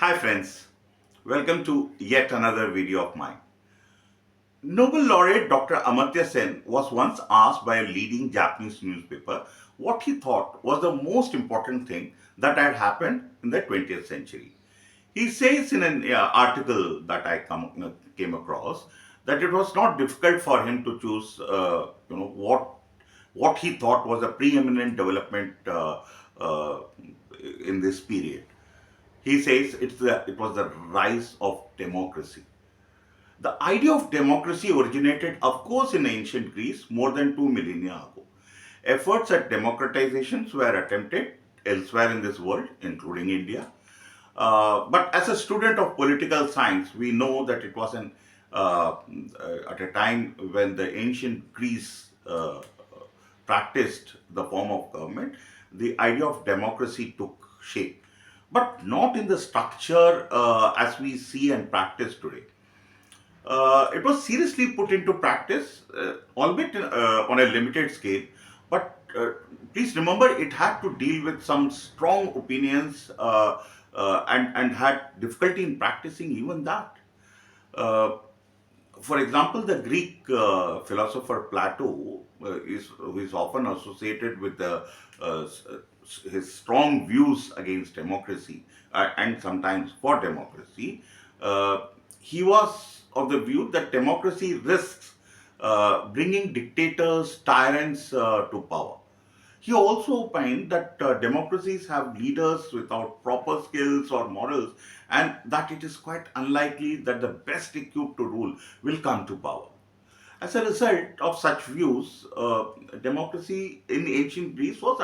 Hi friends, welcome to yet another video of mine. Nobel laureate Dr. Amartya Sen was once asked by a leading Japanese newspaper what he thought was the most important thing that had happened in the 20th century. He says in an article that came across that it was not difficult for him to choose, what he thought was a preeminent development uh, in this period. He says it was the rise of democracy. The idea of democracy originated, of course, in ancient Greece more than two millennia ago. Efforts at democratizations were attempted elsewhere in this world, including India. But as a student of political science, we know that it was at a time when the ancient Greece practiced the form of government, the idea of democracy took shape, but not in the structure as we see and practice today. It was seriously put into practice, albeit on a limited scale. But please remember, it had to deal with some strong opinions and had difficulty in practicing even that. Uh, for example, the Greek philosopher Plato who is often associated with his strong views against democracy and sometimes for democracy. Uh, he was of the view that democracy risks bringing dictators, tyrants to power. He also opined that democracies have leaders without proper skills or morals, and that it is quite unlikely that the best equipped to rule will come to power. As a result of such views, democracy in ancient Greece was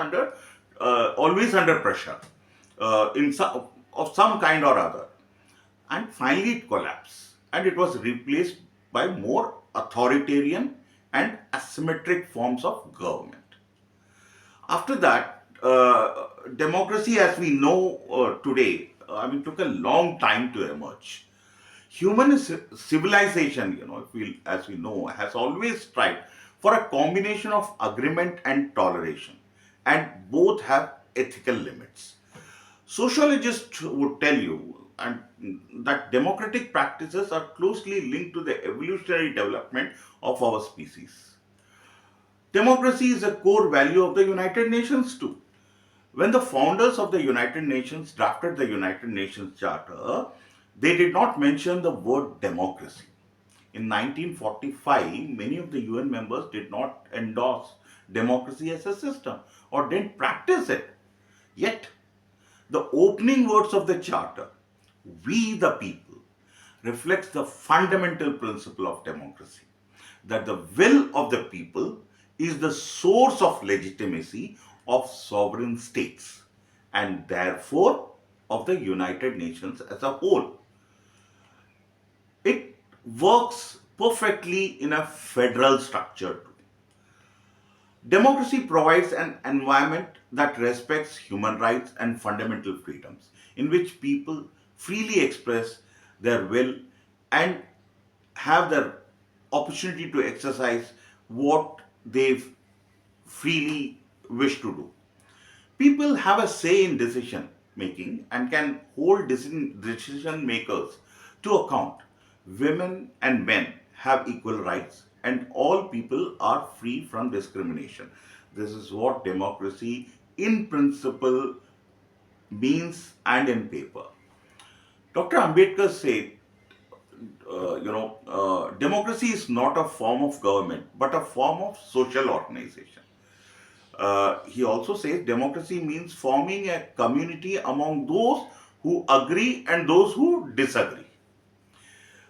always under pressure of some kind or other, and finally it collapsed, and it was replaced by more authoritarian and asymmetric forms of government. After that, democracy as we know today, took a long time to emerge. Human civilization, if as we know, has always strived for a combination of agreement and toleration, and both have ethical limits. Sociologists would tell you that democratic practices are closely linked to the evolutionary development of our species. Democracy is a core value of the United Nations too. When the founders of the United Nations drafted the United Nations Charter, they did not mention the word democracy. In 1945, many of the UN members did not endorse democracy as a system or didn't practice it. Yet, the opening words of the Charter, we the people, reflects the fundamental principle of democracy, that the will of the people is the source of legitimacy of sovereign states and therefore of the United Nations as a whole. It works perfectly in a federal structure. Democracy provides an environment that respects human rights and fundamental freedoms, in which people freely express their will and have the opportunity to exercise what they freely wish to do. People have a say in decision making and can hold decision makers to account. Women and men have equal rights, and all people are free from discrimination. This is what democracy in principle means and in paper. Dr. Ambedkar said, democracy is not a form of government, but a form of social organization. He also says democracy means forming a community among those who agree and those who disagree.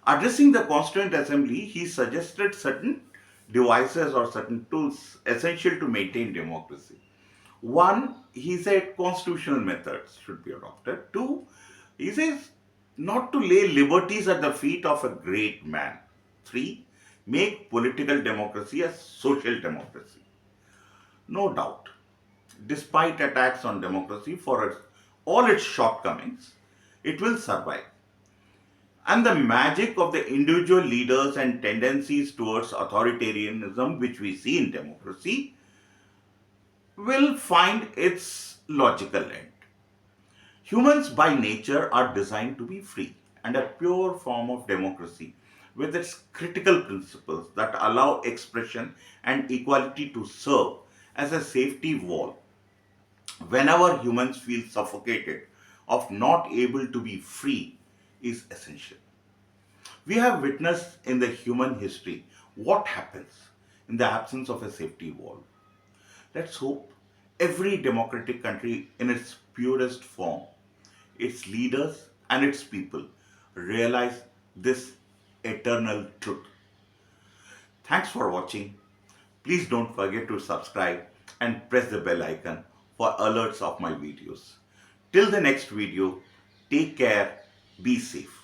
Addressing the Constituent Assembly, he suggested certain devices or certain tools essential to maintain democracy. One, he said constitutional methods should be adopted. Two, he says not to lay liberties at the feet of a great man. Three, make political democracy a social democracy. No doubt, despite attacks on democracy for all its shortcomings, it will survive. And the magic of the individual leaders and tendencies towards authoritarianism, which we see in democracy, will find its logical end. Humans by nature are designed to be free, and a pure form of democracy with its critical principles that allow expression and equality to serve as a safety wall whenever humans feel suffocated of not able to be free is essential. We have witnessed in the human history what happens in the absence of a safety wall. Let's hope every democratic country in its purest form, its leaders and its people realize this eternal truth. Thanks for watching. Please don't forget to subscribe and press the bell icon for alerts of my videos. Till the next video, take care, be safe.